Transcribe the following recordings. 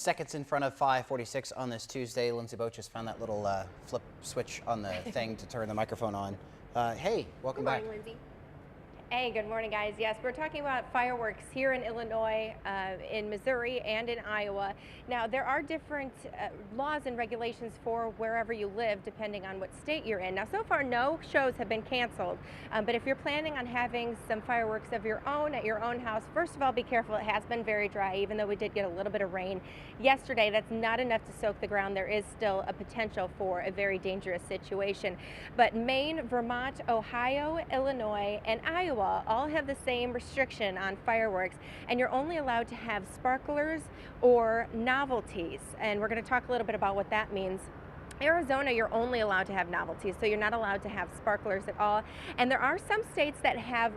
seconds in front of 5:46 on this Tuesday. Lindsey Boetsch just found that little flip switch on the thing to turn the microphone on. Hey, welcome back. Good morning, Lindsey. Hey, good morning, guys. Yes, we're talking about fireworks here in Illinois, in Missouri, and in Iowa. Now, there are different laws and regulations for wherever you live, depending on what state you're in. Now, so far, no shows have been canceled. But if you're planning on having some fireworks of your own at your own house, first of all, be careful. It has been very dry, even though we did get a little bit of rain yesterday. That's not enough to soak the ground. There is still a potential for a very dangerous situation. But Maine, Vermont, Ohio, Illinois, and Iowa all have the same restriction on fireworks, and you're only allowed to have sparklers or novelties, and we're going to talk a little bit about what that means. Arizona, you're only allowed to have novelties, so you're not allowed to have sparklers at all. And there are some states that have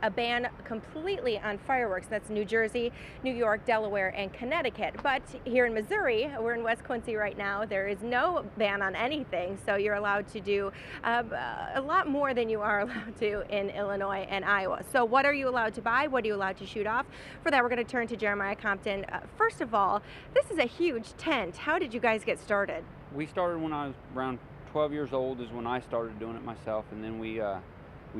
a ban completely on fireworks. That's New Jersey, New York, Delaware, and Connecticut. But here in Missouri, we're in West Quincy right now, there is no ban on anything, so you're allowed to do a lot more than you are allowed to in Illinois and Iowa. So what are you allowed to buy? What are you allowed to shoot off? For that, we're going to turn to Jeremiah Compton. First of all, this is a huge tent. How did you guys get started? We started when I was around 12 years old is when I started doing it myself, and then we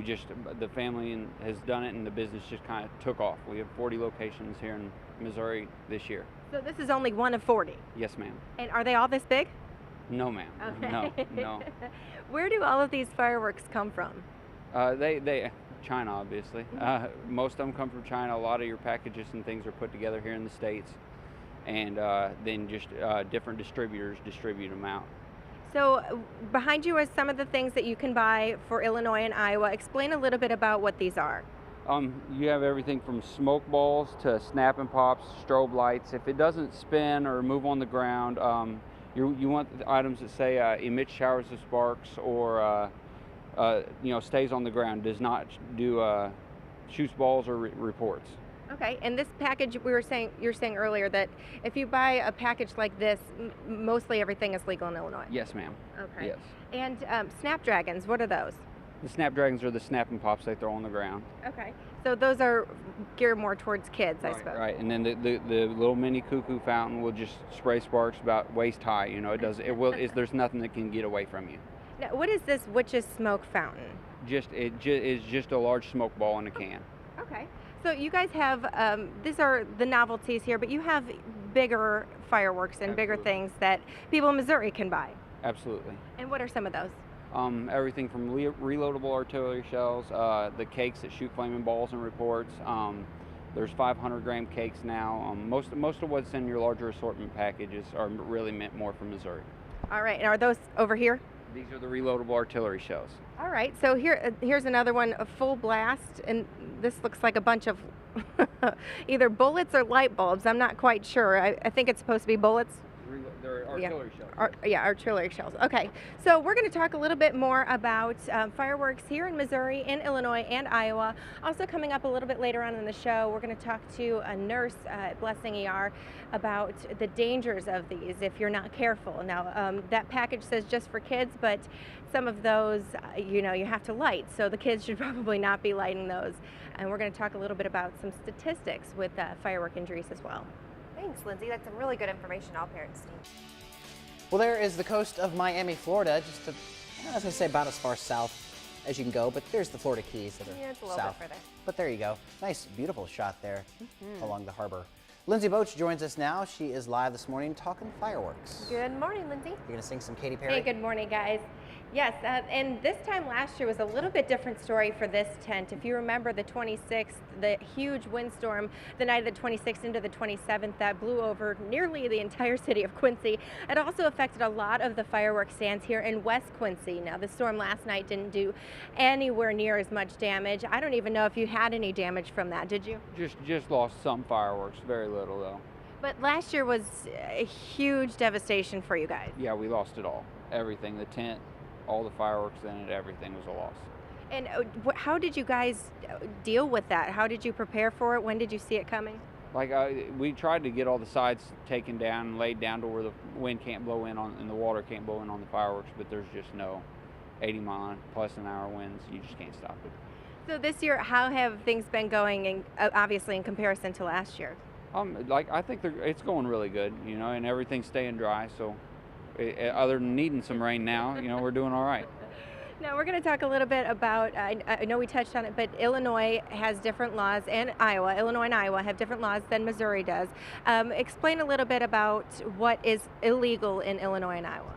just, the family has done it, and the business just kind of took off. We have 40 locations here in Missouri this year. So this is only one of 40? Yes, ma'am. And are they all this big? No, ma'am. Okay. No. Where do all of these fireworks come from? China, obviously. Most of them come from China. A lot of your packages and things are put together here in the States, and then just different distributors distribute them out. So behind you are some of the things that you can buy for Illinois and Iowa. Explain a little bit about what these are. You have everything from smoke balls to snapping pops, strobe lights. If it doesn't spin or move on the ground, you want the items that say emits showers of sparks or stays on the ground, does not do shoots balls or reports. Okay, and this package, you were saying earlier that if you buy a package like this, mostly everything is legal in Illinois. Yes, ma'am. Okay. Yes. And Snapdragons, what are those? The Snapdragons are the snapping pops they throw on the ground. Okay, so those are geared more towards kids, I suppose. Right, and then the little mini cuckoo fountain will just spray sparks about waist high. You know, there's nothing that can get away from you. Now, what is this witch's smoke fountain? It's just a large smoke ball in a can. Okay. So you guys have, these are the novelties here, but you have bigger fireworks and bigger things that people in Missouri can buy. Absolutely. And what are some of those? Everything from reloadable artillery shells, the cakes that shoot flaming balls and reports. There's 500-gram cakes now. Most of what's in your larger assortment packages are really meant more for Missouri. All right, and are those over here? These are the reloadable artillery shells. All right, so here's another one, a full blast, and this looks like a bunch of either bullets or light bulbs. I'm not quite sure. I think it's supposed to be bullets. They're artillery shells. Artillery shells. Okay, so we're going to talk a little bit more about fireworks here in Missouri, in Illinois, and Iowa. Also coming up a little bit later on in the show, we're going to talk to a nurse at Blessing ER about the dangers of these if you're not careful. Now, that package says just for kids, but some of those, you have to light, so the kids should probably not be lighting those. And we're going to talk a little bit about some statistics with firework injuries as well. Thanks, Lindsey. That's some really good information all parents need. Well, there is the coast of Miami, Florida, just as I say, about as far south as you can go, but there's the Florida Keys that are it's a little south. bit further. But there you go. Nice, beautiful shot there along the harbor. Lindsey Boetsch joins us now. She is live this morning talking fireworks. Good morning, Lindsey. You're going to sing some Katy Perry? Hey, good morning, guys. Yes, and this time last year was a little bit different story for this tent. If you remember the 26th, the huge windstorm the night of the 26th into the 27th that blew over nearly the entire city of Quincy. It also affected a lot of the fireworks stands here in West Quincy. Now, the storm last night didn't do anywhere near as much damage. I don't even know if you had any damage from that, did you? Just lost some fireworks, very little though. But last year was a huge devastation for you guys. Yeah, we lost it all. Everything, the tent, all the fireworks in it, everything was a loss. And how did you guys deal with that? How did you prepare for it? When did you see it coming? We tried to get all the sides taken down and laid down to where the wind can't blow in and the water can't blow in on the fireworks, but there's just no 80-mile-plus-an-hour winds. You just can't stop it. So this year, how have things been going, obviously in comparison to last year? Like I think it's going really good, you know, and everything's staying dry. So, other than needing some rain now, you know, we're doing all right. Now we're going to talk a little bit about, I know we touched on it, but Illinois has different laws, and Iowa, Illinois and Iowa have different laws than Missouri does. Explain a little bit about what is illegal in Illinois and Iowa.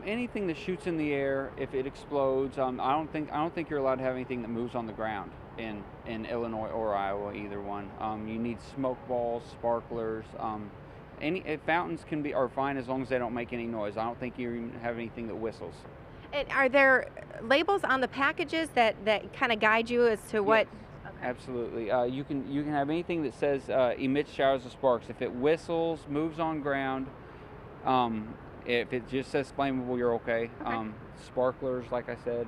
Anything that shoots in the air, if it explodes, I don't think you're allowed to have anything that moves on the ground in Illinois or Iowa, either one. You need smoke balls, sparklers. Fountains are fine as long as they don't make any noise. I don't think you even have anything that whistles. And are there labels on the packages that kind of guide you as to what? Yes, okay. Absolutely. You can have anything that says emits showers of sparks. If it whistles, moves on ground, if it just says flammable, you're okay. Sparklers, like I said,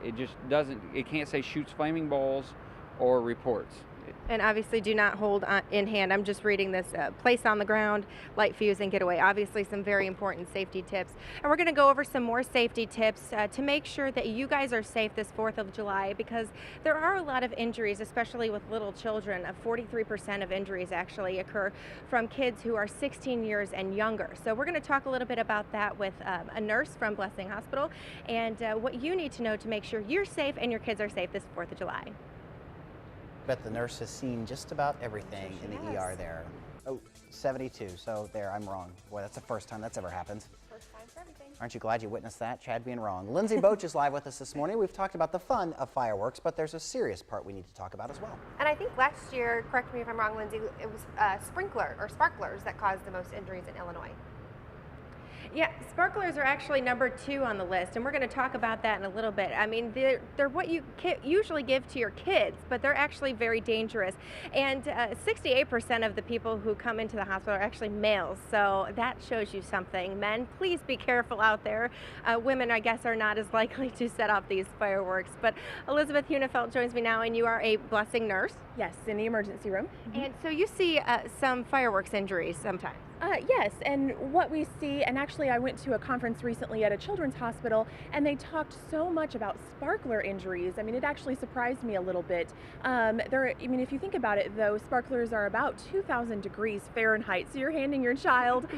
it just doesn't. It can't say shoots flaming balls or reports. And obviously do not hold in hand. I'm just reading this, place on the ground, light fuse and get away. Obviously some very important safety tips. And we're going to go over some more safety tips to make sure that you guys are safe this 4th of July, because there are a lot of injuries, especially with little children. 43% of injuries actually occur from kids who are 16 years and younger. So we're going to talk a little bit about that with a nurse from Blessing Hospital and what you need to know to make sure you're safe and your kids are safe this 4th of July. Bet the nurse has seen just about everything in the ER there. Oh, 72, so there, I'm wrong. Boy, that's the first time that's ever happened. First time for everything. Aren't you glad you witnessed that, Chad being wrong? Lindsey Boetsch is live with us this morning. We've talked about the fun of fireworks, but there's a serious part we need to talk about as well. And I think last year, correct me if I'm wrong, Lindsay, it was sparklers that caused the most injuries in Illinois. Yeah, sparklers are actually number 2 on the list, and we're going to talk about that in a little bit. I mean, they're what you usually give to your kids, but they're actually very dangerous. And 68% of the people who come into the hospital are actually males, so that shows you something. Men, please be careful out there. Women, I guess, are not as likely to set off these fireworks. But Elizabeth Hunefeld joins me now, and you are a Blessing nurse. Yes, in the emergency room. And so you see some fireworks injuries sometimes. Yes, and what we see, and actually I went to a conference recently at a children's hospital, and they talked so much about sparkler injuries. I mean, it actually surprised me a little bit. If you think about it, though, sparklers are about 2,000 degrees Fahrenheit. So you're handing your child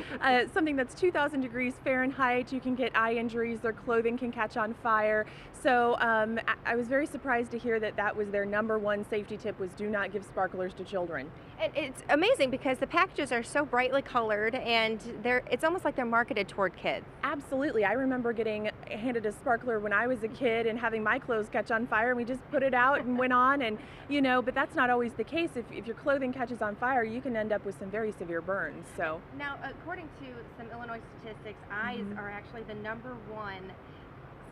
something that's 2,000 degrees Fahrenheit. You can get eye injuries. Their clothing can catch on fire. So I was very surprised to hear that was their number 1 safety tip, was do not give sparklers to children. And it's amazing because the packages are so brightly colored, and it's almost like they're marketed toward kids. Absolutely. I remember getting handed a sparkler when I was a kid and having my clothes catch on fire, and we just put it out and went on, and but that's not always the case. If your clothing catches on fire, you can end up with some very severe burns. So now, according to some Illinois statistics, eyes are actually the number 1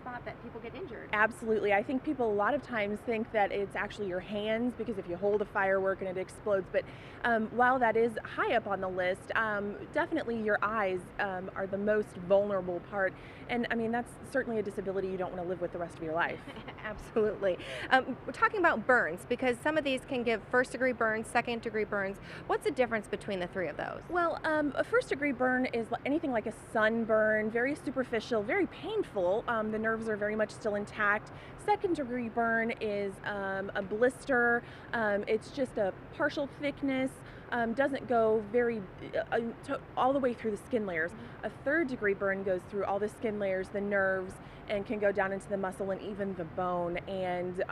spot that people get injured. Absolutely. I think people a lot of times think that it's actually your hands, because if you hold a firework and it explodes, but while that is high up on the list, definitely your eyes are the most vulnerable part. And I mean, that's certainly a disability you don't want to live with the rest of your life. Absolutely. We're talking about burns, because some of these can give 1st-degree burns, 2nd-degree burns. What's the difference between the 3 of those? Well, a 1st-degree burn is anything like a sunburn, very superficial, very painful. The nerves are very much still intact. 2nd-degree burn is a blister. It's just a partial thickness. Doesn't go all the way through the skin layers. A 3rd-degree burn goes through all the skin layers, the nerves, and can go down into the muscle and even the bone, and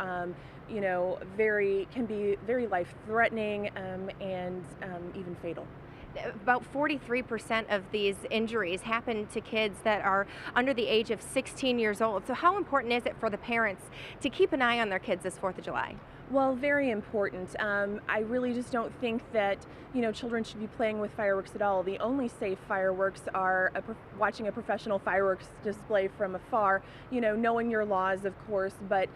can be very life-threatening and even fatal. About 43% of these injuries happen to kids that are under the age of 16 years old. So how important is it for the parents to keep an eye on their kids this 4th of July? Well, very important. I really just don't think that children should be playing with fireworks at all. The only safe fireworks are watching a professional fireworks display from afar. Knowing your laws, of course, but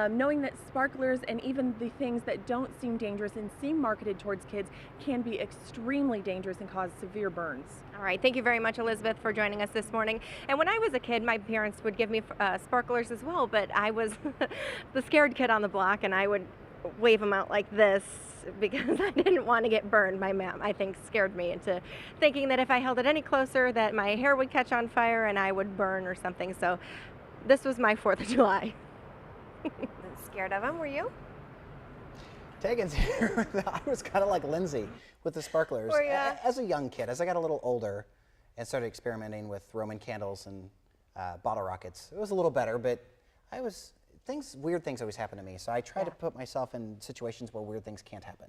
knowing that sparklers and even the things that don't seem dangerous and seem marketed towards kids can be extremely dangerous and cause severe burns. All right, thank you very much, Elizabeth, for joining us this morning. And when I was a kid, my parents would give me sparklers as well, but I was the scared kid on the block, and I would wave them out like this because I didn't want to get burned. My mom, I think, scared me into thinking that if I held it any closer that my hair would catch on fire and I would burn or something. So this was my 4th of July. Scared of them, were you? Tegan's here. I was kind of like Lindsey with the sparklers. Were ya? As a young kid, as I got a little older and started experimenting with Roman candles and bottle rockets, it was a little better, but weird things always happen to me. So I try to put myself in situations where weird things can't happen.